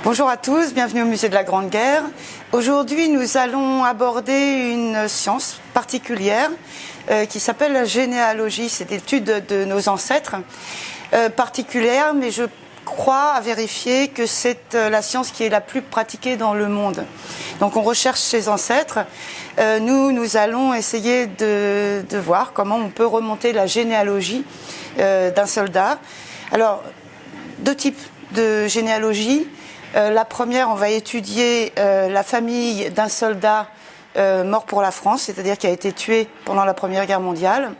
Bonjour à tous, bienvenue au Musée de la Grande Guerre. Aujourd'hui, nous allons aborder une science particulière qui s'appelle la généalogie. C'est l'étude de nos ancêtres particulière, mais je crois à vérifier que c'est la science qui est la plus pratiquée dans le monde. Donc on recherche ses ancêtres. Nous allons essayer de voir comment on peut remonter la généalogie d'un soldat. Alors, deux types de généalogie. La première, on va étudier la famille d'un soldat mort pour la France, c'est-à-dire qui a été tué pendant la Première Guerre mondiale.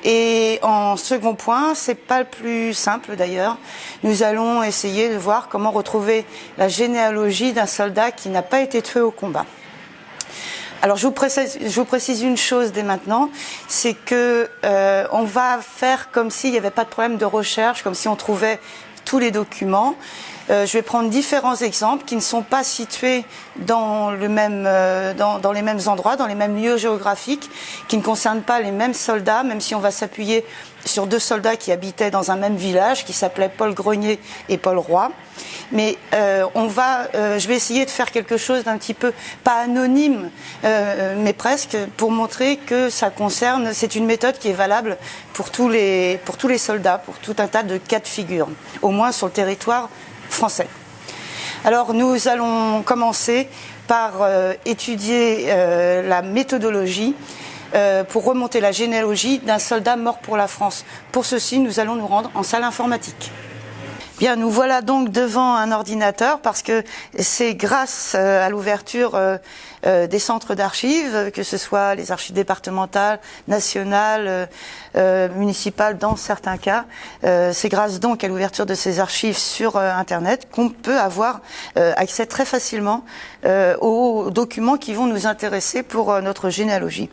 Et en second point, c'est pas le plus simple d'ailleurs, nous allons essayer de voir comment retrouver la généalogie d'un soldat qui n'a pas été tué au combat. Alors je vous précise une chose dès maintenant, c'est que on va faire comme s'il n'y avait pas de problème de recherche, comme si on trouvait tous les documents. Je vais prendre différents exemples qui ne sont pas situés dans les mêmes endroits, dans les mêmes lieux géographiques, qui ne concernent pas les mêmes soldats, même si on va s'appuyer sur deux soldats qui habitaient dans un même village, qui s'appelaient Paul Grenier et Paul Roy. Mais je vais essayer de faire quelque chose d'un petit peu, pas anonyme, mais presque, pour montrer que c'est une méthode qui est valable pour tous les soldats, pour tout un tas de cas de figure, au moins sur le territoire français. Alors nous allons commencer par étudier la méthodologie pour remonter la généalogie d'un soldat mort pour la France. Pour ceci, nous allons nous rendre en salle informatique. Bien, nous voilà donc devant un ordinateur parce que c'est grâce à l'ouverture des centres d'archives, que ce soit les archives départementales, nationales, municipales dans certains cas, c'est grâce donc à l'ouverture de ces archives sur Internet qu'on peut avoir accès très facilement aux documents qui vont nous intéresser pour notre généalogie.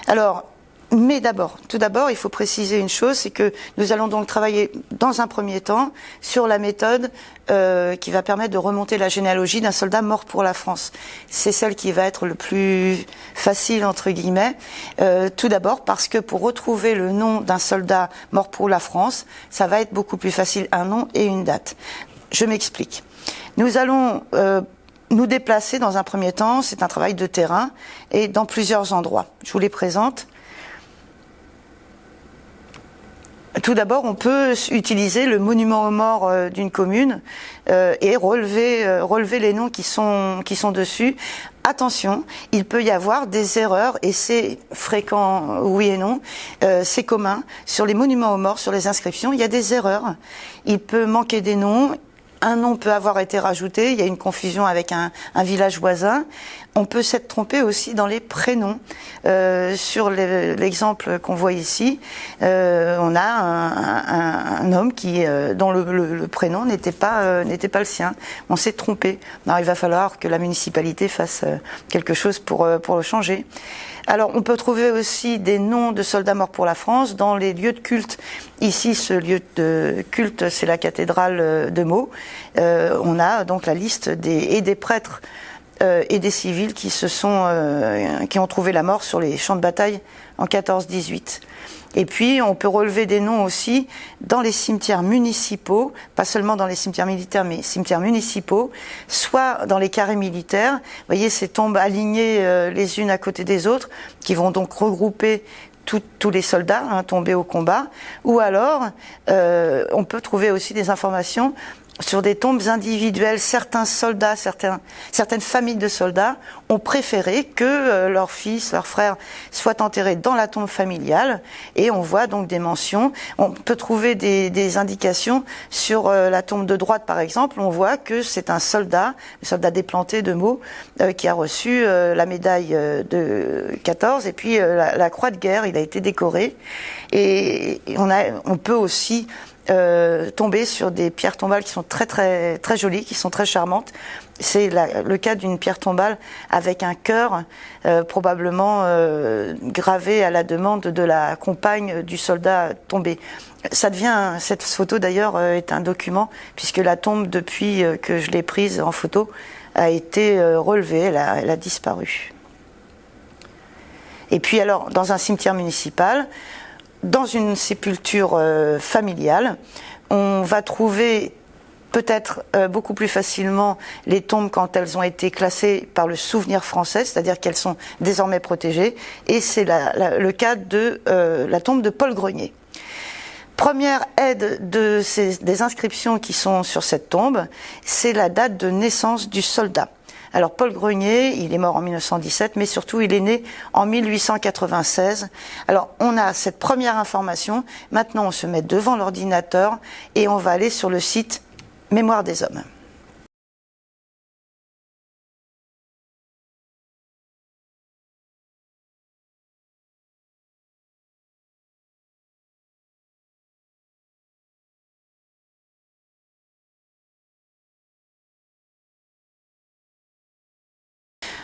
Alors, mais tout d'abord, il faut préciser une chose, c'est que nous allons donc travailler dans un premier temps sur la méthode qui va permettre de remonter la généalogie d'un soldat mort pour la France. C'est celle qui va être le plus facile, entre guillemets, tout d'abord parce que pour retrouver le nom d'un soldat mort pour la France, ça va être beaucoup plus facile, un nom et une date. Je m'explique. Nous allons nous déplacer dans un premier temps, c'est un travail de terrain, et dans plusieurs endroits. Je vous les présente. Tout d'abord, on peut utiliser le monument aux morts d'une commune et relever les noms qui sont dessus. Attention, il peut y avoir des erreurs et c'est fréquent, oui et non, c'est commun. Sur les monuments aux morts, sur les inscriptions, il y a des erreurs. Il peut manquer des noms. Un nom peut avoir été rajouté, il y a une confusion avec un village voisin. On peut s'être trompé aussi dans les prénoms. Sur l'exemple qu'on voit ici, on a un homme dont le prénom n'était pas le sien. On s'est trompé. Alors, il va falloir que la municipalité fasse quelque chose pour le changer. Alors, on peut trouver aussi des noms de soldats morts pour la France dans les lieux de culte. Ici, ce lieu de culte, c'est la cathédrale de Meaux. On a donc la liste des prêtres et des civils qui ont trouvé la mort sur les champs de bataille en 14-18. Et puis, on peut relever des noms aussi dans les cimetières municipaux, pas seulement dans les cimetières militaires, mais cimetières municipaux, soit dans les carrés militaires. Vous voyez ces tombes alignées les unes à côté des autres, qui vont donc regrouper tous les soldats tombés au combat. Ou alors, on peut trouver aussi des informations sur des tombes individuelles. Certains soldats, certaines familles de soldats ont préféré que leurs fils, leurs frères soient enterrés dans la tombe familiale, et on voit donc des mentions. On peut trouver des indications sur la tombe de droite, par exemple. On voit que c'est un soldat, le soldat déplanté de Meaux, qui a reçu la médaille de 14 et puis la croix de guerre. Il a été décoré, et on peut aussi tomber sur des pierres tombales qui sont très très très jolies, qui sont très charmantes. C'est le cas d'une pierre tombale avec un cœur probablement gravé à la demande de la compagne du soldat tombé. Cette photo d'ailleurs est un document, puisque la tombe, depuis que je l'ai prise en photo, a été relevée, elle a disparu. Et puis alors, dans un cimetière municipal, dans une sépulture familiale, on va trouver peut-être beaucoup plus facilement les tombes quand elles ont été classées par le souvenir français, c'est-à-dire qu'elles sont désormais protégées, et c'est le cas de la tombe de Paul Grenier. Première aide des inscriptions qui sont sur cette tombe, c'est la date de naissance du soldat. Alors Paul Grenier, il est mort en 1917, mais surtout il est né en 1896. Alors on a cette première information, maintenant on se met devant l'ordinateur et on va aller sur le site Mémoire des hommes.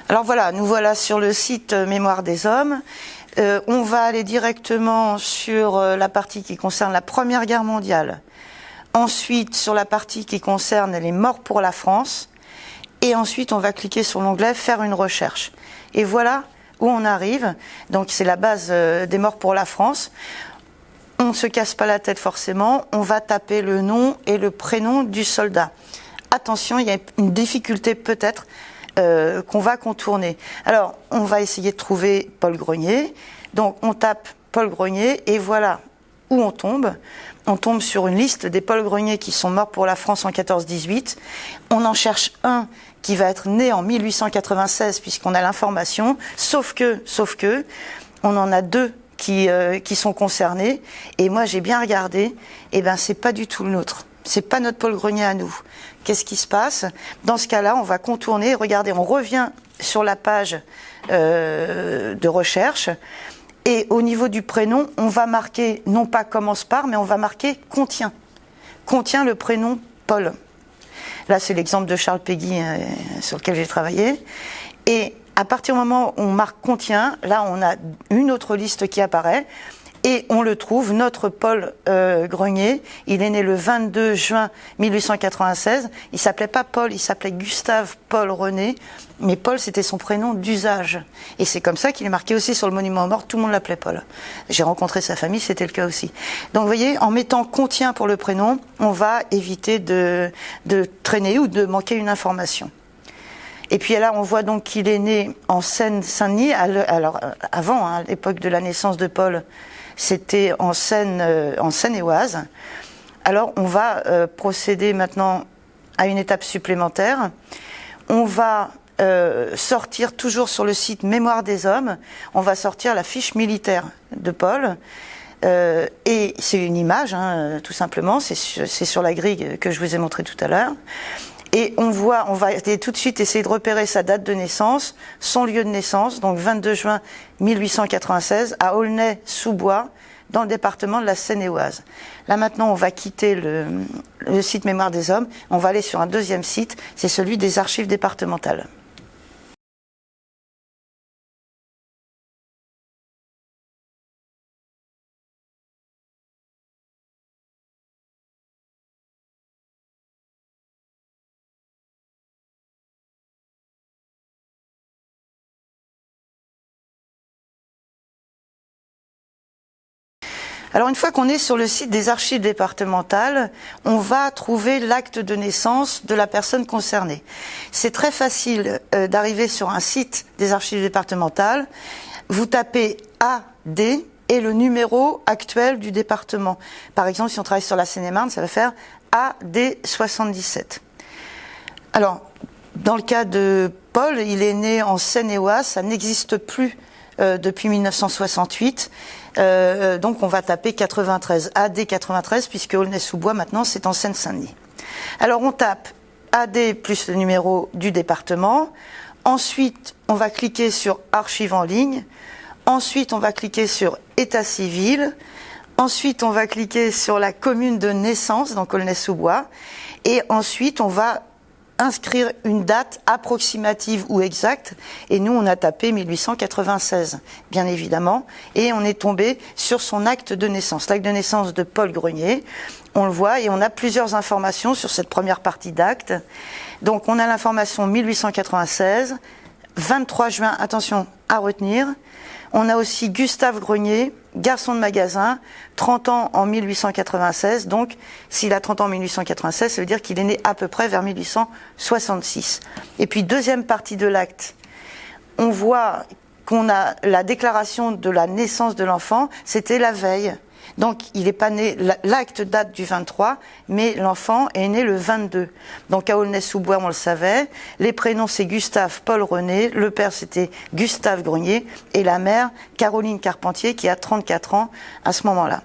Alors voilà, nous voilà sur le site Mémoire des hommes. On va aller directement sur la partie qui concerne la Première Guerre mondiale. Ensuite, sur la partie qui concerne les morts pour la France. Et ensuite, on va cliquer sur l'onglet « Faire une recherche ». Et voilà où on arrive. Donc c'est la base des morts pour la France. On ne se casse pas la tête forcément. On va taper le nom et le prénom du soldat. Attention, il y a une difficulté peut-être qu'on va contourner. Alors, on va essayer de trouver Paul Grenier. Donc, on tape Paul Grenier et voilà où on tombe. On tombe sur une liste des Paul Grenier qui sont morts pour la France en 14-18. On en cherche un qui va être né en 1896 puisqu'on a l'information, sauf que, on en a deux qui sont concernés. Et moi, j'ai bien regardé, et ben, c'est pas du tout le nôtre. C'est pas notre Paul Grenier à nous. Qu'est-ce qui se passe? Dans ce cas-là, on va contourner. Regardez, on revient sur la page de recherche. Et au niveau du prénom, on va marquer, non pas commence par, mais on va marquer contient. Contient le prénom Paul. Là, c'est l'exemple de Charles Péguy sur lequel j'ai travaillé. Et à partir du moment où on marque contient, là, on a une autre liste qui apparaît. Et on le trouve, notre Paul Grenier, il est né le 22 juin 1896. Il s'appelait pas Paul, il s'appelait Gustave Paul René. Mais Paul, c'était son prénom d'usage. Et c'est comme ça qu'il est marqué aussi sur le monument aux morts, tout le monde l'appelait Paul. J'ai rencontré sa famille, c'était le cas aussi. Donc vous voyez, en mettant contient pour le prénom, on va éviter de traîner ou de manquer une information. Et puis là, on voit donc qu'il est né en Seine-Saint-Denis. Alors, avant, à l'époque de la naissance de Paul, c'était en Seine-et-Oise. Alors, on va procéder maintenant à une étape supplémentaire. On va sortir, toujours sur le site Mémoire des hommes, on va sortir la fiche militaire de Paul. Et c'est une image, hein, tout simplement, c'est sur la grille que je vous ai montré tout à l'heure. Et on va tout de suite essayer de repérer sa date de naissance, son lieu de naissance, donc 22 juin 1896, à Aulnay-sous-Bois, dans le département de la Seine-et-Oise. Là maintenant, on va quitter le site Mémoire des hommes, on va aller sur un deuxième site, c'est celui des archives départementales. Alors une fois qu'on est sur le site des archives départementales, on va trouver l'acte de naissance de la personne concernée. C'est très facile d'arriver sur un site des archives départementales, vous tapez AD et le numéro actuel du département. Par exemple, si on travaille sur la Seine-et-Marne, ça va faire AD 77. Alors, dans le cas de Paul, il est né en Seine-et-Oise, ça n'existe plus depuis 1968. Donc on va taper 93, AD 93, puisque Aulnay-sous-Bois maintenant c'est en Seine-Saint-Denis. Alors on tape AD plus le numéro du département, ensuite on va cliquer sur Archives en ligne, ensuite on va cliquer sur État civil, ensuite on va cliquer sur la commune de naissance, donc Aulnay-sous-Bois, et ensuite on va inscrire une date approximative ou exacte, et nous on a tapé 1896, bien évidemment, et on est tombé sur son acte de naissance, l'acte de naissance de Paul Grenier. On le voit, et on a plusieurs informations sur cette première partie d'acte. Donc on a l'information 1896, 23 juin, attention à retenir. On a aussi Gustave Grenier, garçon de magasin, 30 ans en 1896. Donc, s'il a 30 ans en 1896, ça veut dire qu'il est né à peu près vers 1866. Et puis, deuxième partie de l'acte, on voit qu'on a la déclaration de la naissance de l'enfant, c'était la veille. Donc, il n'est pas né, l'acte date du 23, mais l'enfant est né le 22. Donc, à Aulnay-sous-Bois, on le savait. Les prénoms, c'est Gustave Paul René. Le père, c'était Gustave Grenier. Et la mère, Caroline Carpentier, qui a 34 ans à ce moment-là.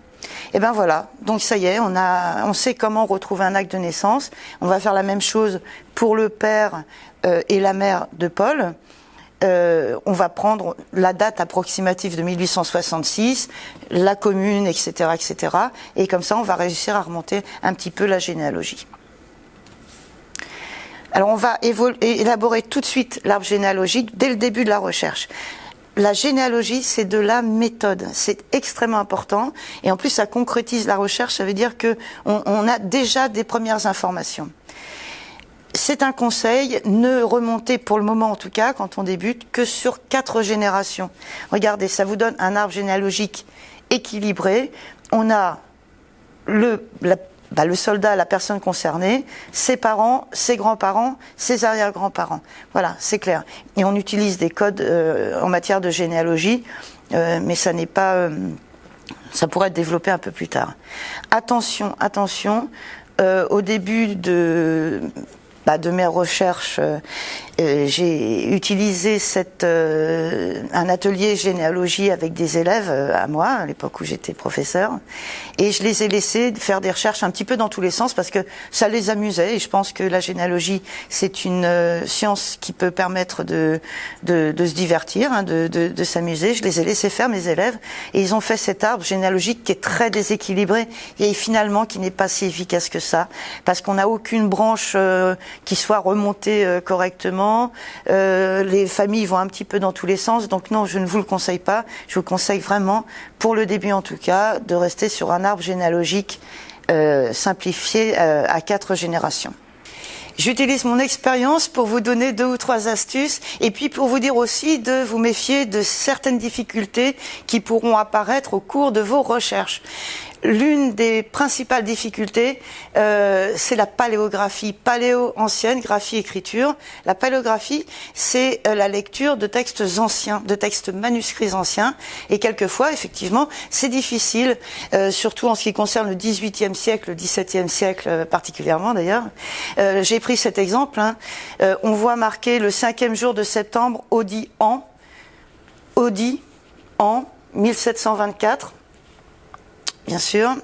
Et ben voilà. Donc, ça y est, on sait comment retrouver un acte de naissance. On va faire la même chose pour le père et la mère de Paul. On va prendre la date approximative de 1866, la commune, etc., etc. Et comme ça, on va réussir à remonter un petit peu la généalogie. Alors, on va élaborer tout de suite l'arbre généalogique dès le début de la recherche. La généalogie, c'est de la méthode. C'est extrêmement important. Et en plus, ça concrétise la recherche. Ça veut dire qu'on a déjà des premières informations. C'est un conseil, ne remontez pour le moment en tout cas, quand on débute, que sur 4 générations. Regardez, ça vous donne un arbre généalogique équilibré. On a le soldat, la personne concernée, ses parents, ses grands-parents, ses arrière-grands-parents. Voilà, c'est clair. Et on utilise des codes en matière de généalogie, mais ça n'est pas... ça pourrait être développé un peu plus tard. Attention, attention, au début de mes recherches, j'ai utilisé un atelier généalogie avec des élèves à moi, à l'époque où j'étais professeur, et je les ai laissés faire des recherches un petit peu dans tous les sens parce que ça les amusait, et je pense que la généalogie, c'est une science qui peut permettre de se divertir, hein, de s'amuser. Je les ai laissés faire, mes élèves, et ils ont fait cet arbre généalogique qui est très déséquilibré et finalement qui n'est pas si efficace que ça, parce qu'on n'a aucune branche qui soit remontée correctement. Les familles vont un petit peu dans tous les sens, donc non, je ne vous le conseille pas. Je vous conseille vraiment, pour le début en tout cas, de rester sur un arbre généalogique simplifié à 4 générations. J'utilise mon expérience pour vous donner 2 ou 3 astuces et puis pour vous dire aussi de vous méfier de certaines difficultés qui pourront apparaître au cours de vos recherches. L'une des principales difficultés, c'est la paléographie. Paléo ancienne, graphie, écriture. La paléographie, c'est la lecture de textes anciens, de textes manuscrits anciens. Et quelquefois, effectivement, c'est difficile, surtout en ce qui concerne le XVIIIe siècle, le XVIIe siècle particulièrement d'ailleurs. J'ai pris cet exemple. On voit marqué le 5e jour de septembre, Audi en 1724. Bien sûr.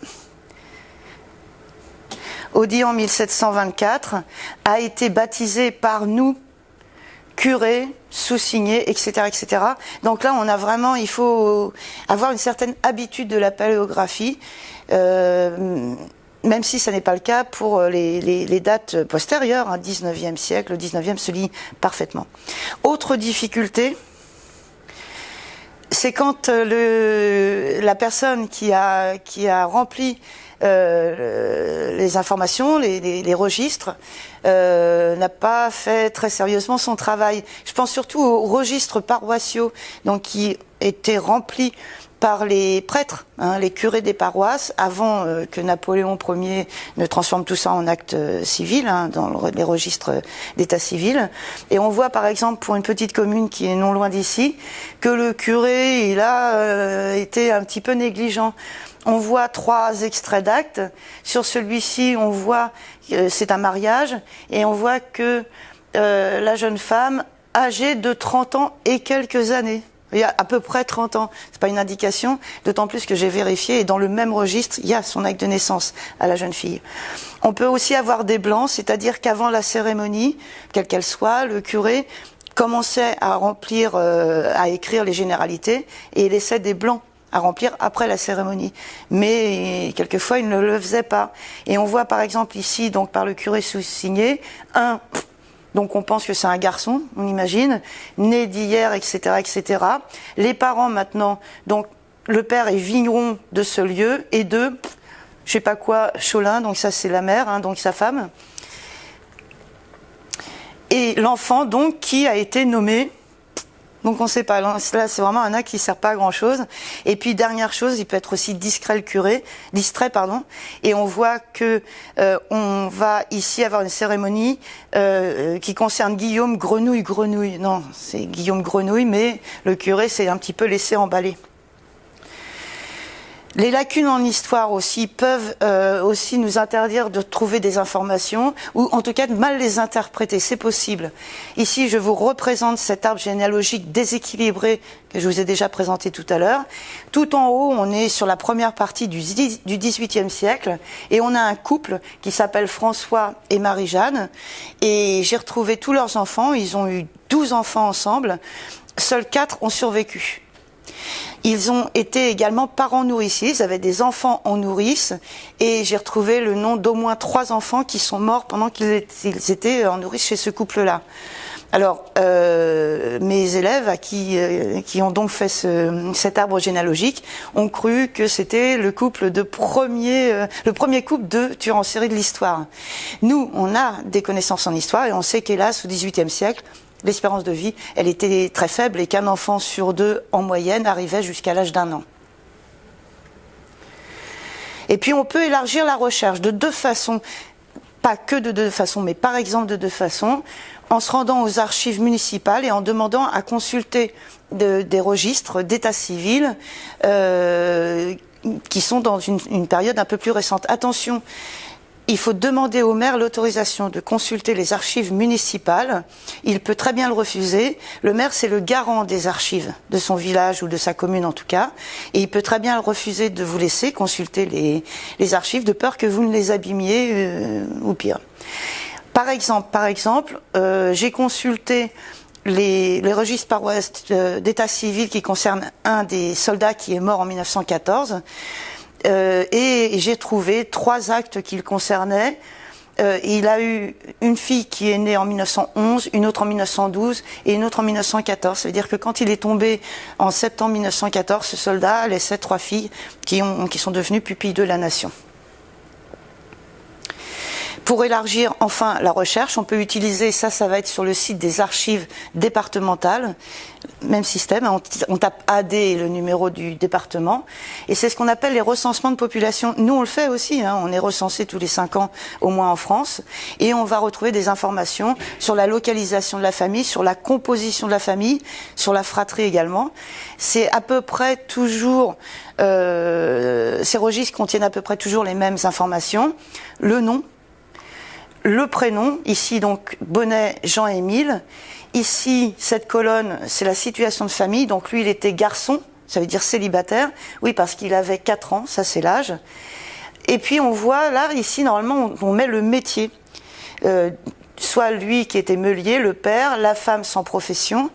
Audi en 1724 a été baptisé par nous, curés, sous-signés, etc., etc. Donc là, on a vraiment, il faut avoir une certaine habitude de la paléographie, même si ça n'est pas le cas pour les dates postérieures, hein, 19e siècle, le 19e se lit parfaitement. Autre difficulté, c'est quand la personne qui a rempli les informations, les registres, n'a pas fait très sérieusement son travail. Je pense surtout aux registres paroissiaux, donc qui étaient remplis par les prêtres, hein, les curés des paroisses, avant que Napoléon Ier ne transforme tout ça en acte civil, hein, dans les registres d'état civil. Et on voit par exemple pour une petite commune qui est non loin d'ici, que le curé il a été un petit peu négligent. On voit 3 extraits d'actes. Sur celui-ci, on voit c'est un mariage, et on voit que la jeune femme âgée de 30 ans et quelques années. Il y a à peu près 30 ans. C'est pas une indication, d'autant plus que j'ai vérifié, et dans le même registre, il y a son acte de naissance à la jeune fille. On peut aussi avoir des blancs, c'est-à-dire qu'avant la cérémonie, quelle qu'elle soit, le curé commençait à remplir, à écrire les généralités, et il laissait des blancs à remplir après la cérémonie. Mais quelquefois, il ne le faisait pas. Et on voit par exemple ici, donc par le curé sous-signé, donc on pense que c'est un garçon, on imagine, né d'hier, etc., etc. Les parents maintenant, donc le père est vigneron de ce lieu, et de, je sais pas quoi, Cholin, donc ça c'est la mère, hein, donc sa femme. Et l'enfant donc qui a été nommé Donc on ne sait pas. Là, c'est vraiment un acte qui ne sert pas à grand-chose. Et puis dernière chose, il peut être aussi distrait. Et on voit que on va ici avoir une cérémonie qui concerne Guillaume Grenouille. Non, c'est Guillaume Grenouille, mais le curé s'est un petit peu laissé emballer. Les lacunes en histoire aussi peuvent aussi nous interdire de trouver des informations ou en tout cas de mal les interpréter, c'est possible. Ici, je vous représente cet arbre généalogique déséquilibré que je vous ai déjà présenté tout à l'heure. Tout en haut, on est sur la première partie du XVIIIe siècle et on a un couple qui s'appelle François et Marie-Jeanne et j'ai retrouvé tous leurs enfants, ils ont eu 12 enfants ensemble, seuls 4 ont survécu. Ils ont été également parents nourriciers, ils avaient des enfants en nourrice et j'ai retrouvé le nom d'au moins 3 enfants qui sont morts pendant qu'ils étaient en nourrice chez ce couple-là. Alors, mes élèves qui ont donc fait cet arbre généalogique ont cru que c'était le premier couple de tueurs en série de l'histoire. Nous, on a des connaissances en histoire et on sait qu'hélas, au XVIIIe siècle, l'espérance de vie, elle était très faible et qu'un enfant sur 2, en moyenne, arrivait jusqu'à l'âge d'1 an. Et puis on peut élargir la recherche de 2 façons, pas que de 2 façons, mais par exemple de 2 façons, en se rendant aux archives municipales et en demandant à consulter des registres d'état civil qui sont dans une période un peu plus récente. Attention, il faut demander au maire l'autorisation de consulter les archives municipales. Il peut très bien le refuser. Le maire, c'est le garant des archives de son village ou de sa commune en tout cas. Et il peut très bien le refuser de vous laisser consulter les archives de peur que vous ne les abîmiez ou pire. Par exemple, j'ai consulté les registres paroissiaux d'état civil qui concernent un des soldats qui est mort en 1914. Et j'ai trouvé 3 actes qui le concernaient. Il a eu une fille qui est née en 1911, une autre en 1912 et une autre en 1914. Ça veut dire que quand il est tombé en septembre 1914, ce soldat laissait 3 filles qui sont devenues pupilles de la nation. Pour élargir enfin la recherche, on peut utiliser, ça va être sur le site des archives départementales, même système, on tape AD et le numéro du département, et c'est ce qu'on appelle les recensements de population. Nous on le fait aussi, on est recensé tous les 5 ans au moins en France, et on va retrouver des informations sur la localisation de la famille, sur la composition de la famille, sur la fratrie également. C'est à peu près toujours, ces registres contiennent à peu près toujours les mêmes informations, le nom, le prénom, ici donc Bonnet Jean-Émile. Ici, cette colonne, c'est la situation de famille. Donc lui, il était garçon, ça veut dire célibataire. Oui, parce qu'il avait 4 ans, ça c'est l'âge. Et puis on voit là, ici, normalement, on met le métier. Soit lui qui était meulier, le père, la femme sans profession.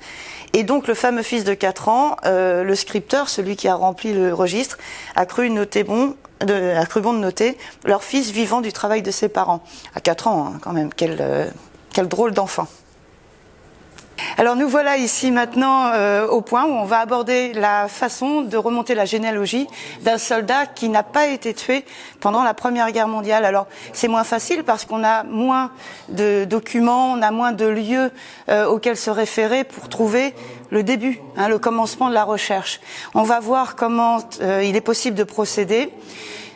Et donc le fameux fils de 4 ans, le scripteur, celui qui a rempli le registre, a cru bon de noter leur fils vivant du travail de ses parents. À 4 ans, quand même, quel drôle d'enfant. Alors nous voilà ici maintenant au point où on va aborder la façon de remonter la généalogie d'un soldat qui n'a pas été tué pendant la Première Guerre mondiale. Alors c'est moins facile parce qu'on a moins de documents, on a moins de lieux auxquels se référer pour trouver le début, le commencement de la recherche. On va voir comment il est possible de procéder.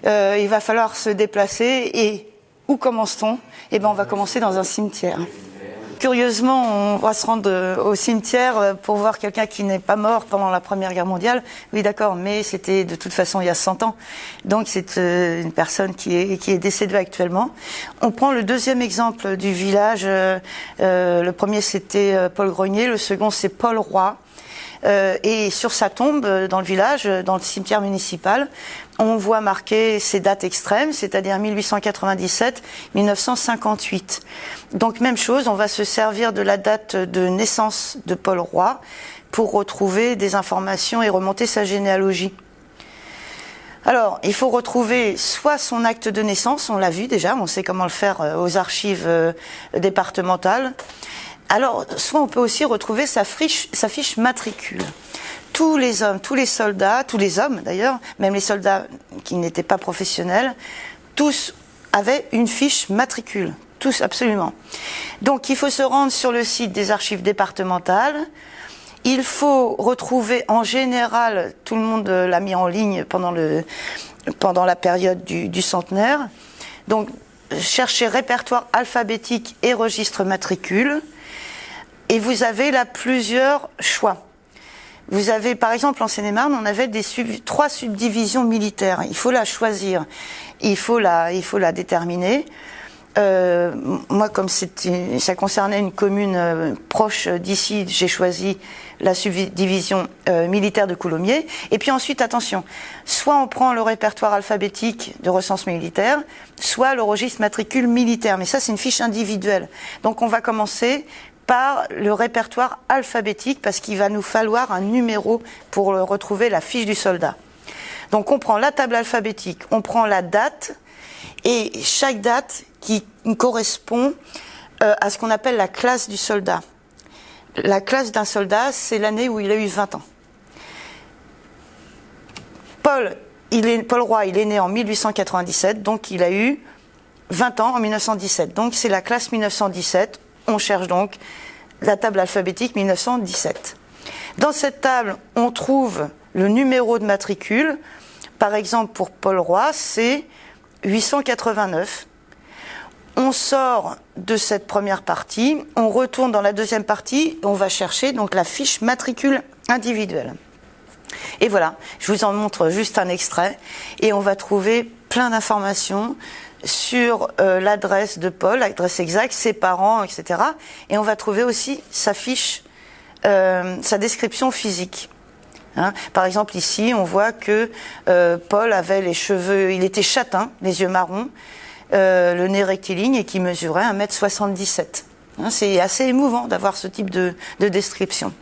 Il va falloir se déplacer et où commence-t-on ? Eh bien on va commencer dans un cimetière. Curieusement, on va se rendre au cimetière pour voir quelqu'un qui n'est pas mort pendant la Première Guerre mondiale. Oui, d'accord, mais c'était de toute façon il y a 100 ans. Donc c'est une personne qui est décédée actuellement. On prend le deuxième exemple du village. Le premier, c'était Paul Grenier. Le second, c'est Paul Roy. Et sur sa tombe, dans le village, dans le cimetière municipal, on voit marquer ces dates extrêmes, c'est-à-dire 1898-1958. Donc même chose, on va se servir de la date de naissance de Paul Roy pour retrouver des informations et remonter sa généalogie. Alors, il faut retrouver soit son acte de naissance, on l'a vu déjà, on sait comment le faire aux archives départementales. Alors, soit on peut aussi retrouver sa fiche matricule. Tous les hommes, tous les soldats, tous les hommes d'ailleurs, même les soldats qui n'étaient pas professionnels, tous avaient une fiche matricule. Tous, absolument. Donc, il faut se rendre sur le site des archives départementales. Il faut retrouver, en général, tout le monde l'a mis en ligne pendant la période du centenaire. Donc, cherchez répertoire alphabétique et registre matricule. Et vous avez là plusieurs choix. Vous avez, par exemple, en Seine-et-Marne, on avait 3 subdivisions militaires. Il faut la choisir. Il faut la déterminer. Moi, comme ça concernait une commune proche d'ici, j'ai choisi la subdivision militaire de Coulommiers. Et puis ensuite, attention, soit on prend le répertoire alphabétique de recensement militaire, soit le registre matricule militaire. Mais ça, c'est une fiche individuelle. Donc, on va commencer par le répertoire alphabétique parce qu'il va nous falloir un numéro pour retrouver la fiche du soldat. Donc, on prend la table alphabétique, on prend la date et chaque date qui correspond à ce qu'on appelle la classe du soldat. La classe d'un soldat, c'est l'année où il a eu 20 ans. Paul Roy, il est né en 1897, donc il a eu 20 ans en 1917. Donc c'est la classe 1917. On cherche donc la table alphabétique 1917. Dans cette table, on trouve le numéro de matricule. Par exemple, pour Paul Roy, c'est 889. On sort de cette première partie, on retourne dans la deuxième partie, on va chercher donc la fiche matricule individuelle. Et voilà, je vous en montre juste un extrait et on va trouver plein d'informations sur l'adresse de Paul, l'adresse exacte, ses parents, etc. Et on va trouver aussi sa fiche, sa description physique. Hein, par exemple, ici, on voit que Paul avait les cheveux, il était châtain, les yeux marrons, le nez rectiligne et qui mesurait 1,77 m. Hein, c'est assez émouvant d'avoir ce type de description.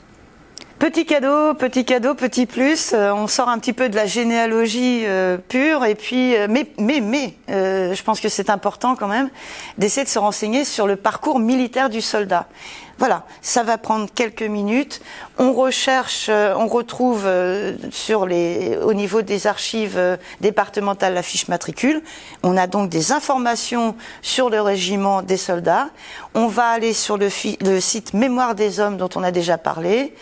Petit cadeau, petit plus, on sort un petit peu de la généalogie pure et puis je pense que c'est important quand même d'essayer de se renseigner sur le parcours militaire du soldat. Voilà, ça va prendre quelques minutes. On recherche, on retrouve au niveau des archives départementales la fiche matricule. On a donc des informations sur le régiment des soldats. On va aller sur le site Mémoire des hommes dont on a déjà parlé.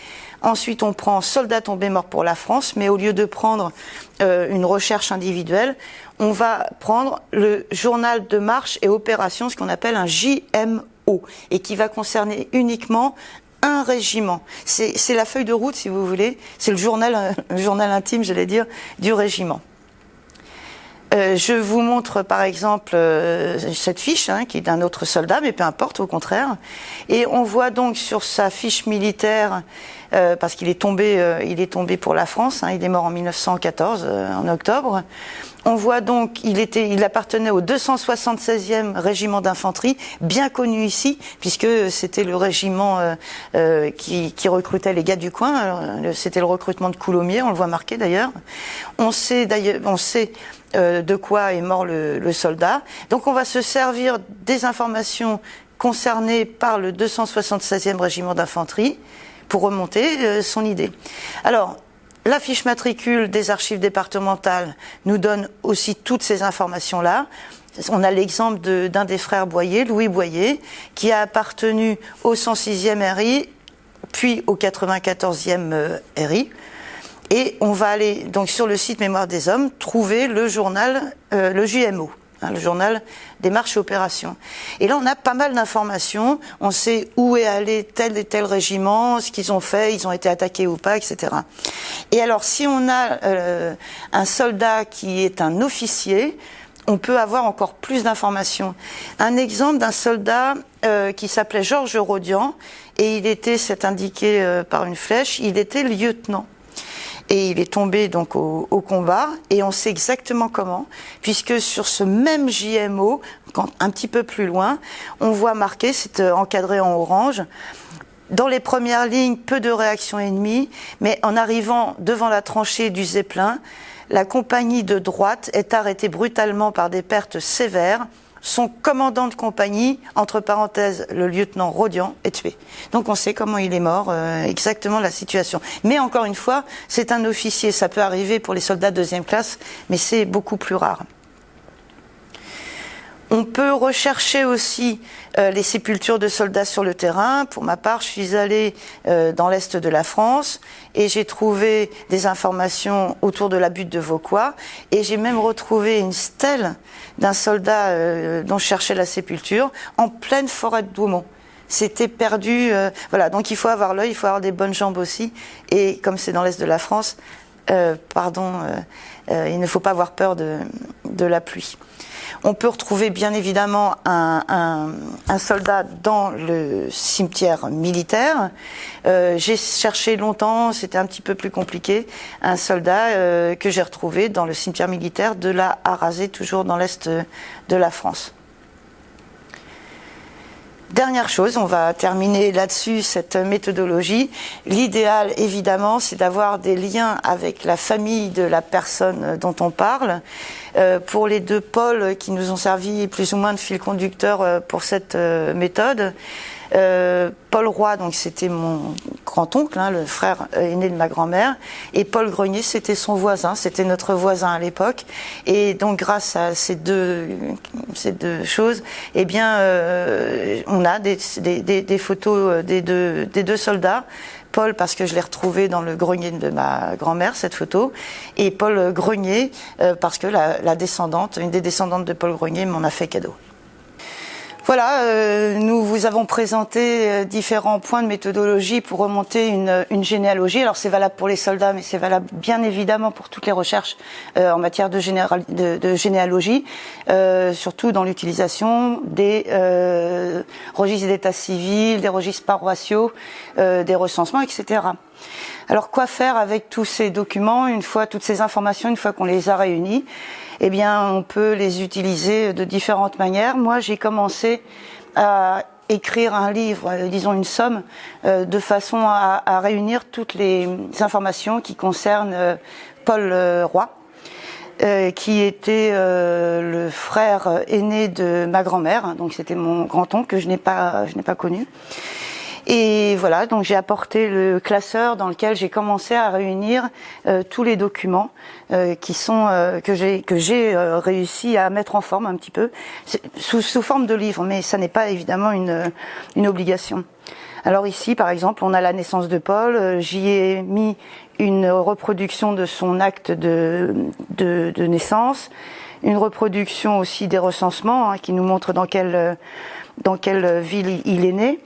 Ensuite, on prend soldats tombés morts pour la France, mais au lieu de prendre une recherche individuelle, on va prendre le journal de marche et opération, ce qu'on appelle un JMO, et qui va concerner uniquement un régiment. C'est la feuille de route, si vous voulez, c'est le journal intime, j'allais dire, du régiment. Je vous montre par exemple cette fiche qui est d'un autre soldat, mais peu importe, au contraire. Et on voit donc sur sa fiche militaire, parce qu'il est tombé pour la France, il est mort en 1914, en octobre. On voit donc il appartenait au 276e régiment d'infanterie, bien connu ici, puisque c'était le régiment qui recrutait les gars du coin. C'était le recrutement de Coulommiers, on le voit marqué d'ailleurs. On sait de quoi est mort le soldat. Donc on va se servir des informations concernées par le 276e régiment d'infanterie pour remonter son idée. Alors, la fiche matricule des archives départementales nous donne aussi toutes ces informations-là. On a l'exemple d'un des frères Boyer, Louis Boyer, qui a appartenu au 106e RI, puis au 94e RI. Et on va aller donc sur le site Mémoire des hommes trouver le journal, le JMO, le journal des marches et opérations. Et là, on a pas mal d'informations. On sait où est allé tel et tel régiment, ce qu'ils ont fait, ils ont été attaqués ou pas, etc. Et alors, si on a un soldat qui est un officier, on peut avoir encore plus d'informations. Un exemple d'un soldat qui s'appelait Georges Rodian, et c'est indiqué par une flèche, il était lieutenant. Et il est tombé donc au combat, et on sait exactement comment, puisque sur ce même JMO, un petit peu plus loin, on voit marqué, c'est encadré en orange, dans les premières lignes, peu de réactions ennemies, mais en arrivant devant la tranchée du Zeppelin, la compagnie de droite est arrêtée brutalement par des pertes sévères. Son commandant de compagnie, entre parenthèses le lieutenant Rodian, est tué. Donc on sait comment il est mort, exactement la situation. Mais encore une fois, c'est un officier, ça peut arriver pour les soldats de deuxième classe, mais c'est beaucoup plus rare. On peut rechercher aussi les sépultures de soldats sur le terrain. Pour ma part, je suis allée dans l'est de la France et j'ai trouvé des informations autour de la butte de Vauquois. Et j'ai même retrouvé une stèle d'un soldat dont je cherchais la sépulture en pleine forêt de Douaumont. C'était perdu. Voilà, donc il faut avoir l'œil, il faut avoir des bonnes jambes aussi. Et comme c'est dans l'est de la France, il ne faut pas avoir peur de la pluie. On peut retrouver bien évidemment un soldat dans le cimetière militaire. J'ai cherché longtemps, c'était un petit peu plus compliqué, un soldat que j'ai retrouvé dans le cimetière militaire de la Harazé, toujours dans l'est de la France. Dernière chose, on va terminer là-dessus cette méthodologie. L'idéal, évidemment, c'est d'avoir des liens avec la famille de la personne dont on parle. Pour les 2 pôles qui nous ont servi plus ou moins de fil conducteur pour cette méthode, Paul Roy, donc c'était mon grand-oncle, le frère aîné de ma grand-mère, et Paul Grenier, c'était son voisin, c'était notre voisin à l'époque. Et donc grâce à ces deux choses, eh bien, on a des photos des deux soldats. Paul, parce que je l'ai retrouvé dans le grenier de ma grand-mère, cette photo, et Paul Grenier, parce que une des descendantes de Paul Grenier m'en a fait cadeau. Voilà, nous vous avons présenté différents points de méthodologie pour remonter une généalogie. Alors c'est valable pour les soldats, mais c'est valable bien évidemment pour toutes les recherches en matière de généalogie, surtout dans l'utilisation des registres d'état civil, des registres paroissiaux, des recensements, etc. Alors quoi faire avec tous ces documents, toutes ces informations, une fois qu'on les a réunies? Eh bien, on peut les utiliser de différentes manières. Moi, j'ai commencé à écrire un livre, disons une somme, de façon à réunir toutes les informations qui concernent Paul Roy, qui était le frère aîné de ma grand-mère. Donc, c'était mon grand-oncle que je n'ai pas connu. Et voilà, donc j'ai apporté le classeur dans lequel j'ai commencé à réunir tous les documents que j'ai réussi à mettre en forme un petit peu, sous forme de livre, mais ça n'est pas évidemment une obligation. Alors ici, par exemple, on a la naissance de Paul. J'y ai mis une reproduction de son acte de naissance, une reproduction aussi des recensements qui nous montre dans quelle ville il est né.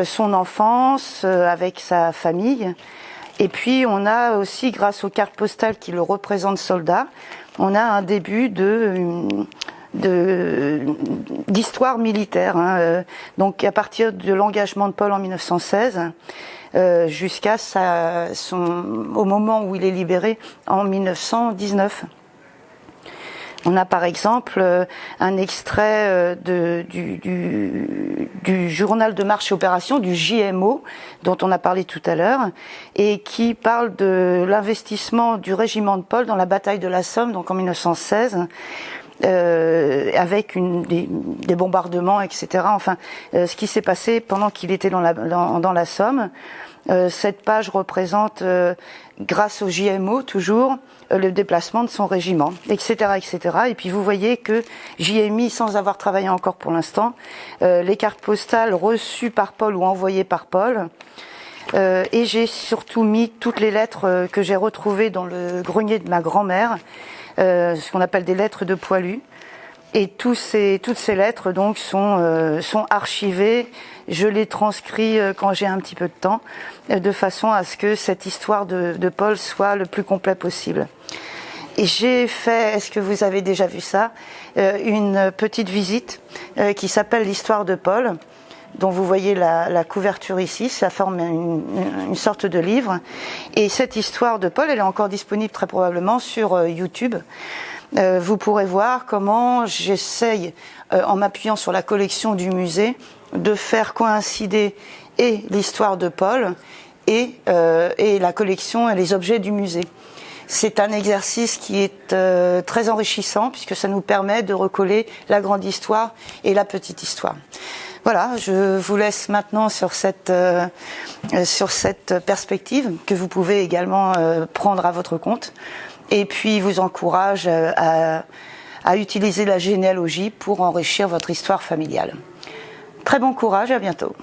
Son enfance avec sa famille, et puis on a aussi, grâce aux cartes postales qui le représentent soldat, on a un début d'histoire militaire, donc à partir de l'engagement de Paul en 1916 jusqu'à au moment où il est libéré en 1919. On a par exemple un extrait du journal de marche et opération, du JMO, dont on a parlé tout à l'heure, et qui parle de l'investissement du régiment de Paul dans la bataille de la Somme, donc en 1916, avec des bombardements, etc. Enfin, ce qui s'est passé pendant qu'il était dans la Somme. Cette page représente, grâce au JMO toujours, le déplacement de son régiment, etc., etc. Et puis vous voyez que j'y ai mis, sans avoir travaillé encore pour l'instant, les cartes postales reçues par Paul ou envoyées par Paul. Et j'ai surtout mis toutes les lettres que j'ai retrouvées dans le grenier de ma grand-mère, ce qu'on appelle des lettres de poilu. Et toutes ces lettres donc sont archivées. Je les transcris quand j'ai un petit peu de temps, de façon à ce que cette histoire de Paul soit le plus complet possible. Et j'ai fait, est-ce que vous avez déjà vu ça, une petite visite qui s'appelle l'histoire de Paul, dont vous voyez la couverture ici. Ça forme une sorte de livre. Et cette histoire de Paul, elle est encore disponible très probablement sur YouTube. Vous pourrez voir comment j'essaye, en m'appuyant sur la collection du musée, de faire coïncider et l'histoire de Paul et la collection et les objets du musée. C'est un exercice qui est très enrichissant, puisque ça nous permet de recoller la grande histoire et la petite histoire. Voilà, je vous laisse maintenant sur cette perspective que vous pouvez également prendre à votre compte. Et puis vous encourage à à utiliser la généalogie pour enrichir votre histoire familiale. Très bon courage et à bientôt.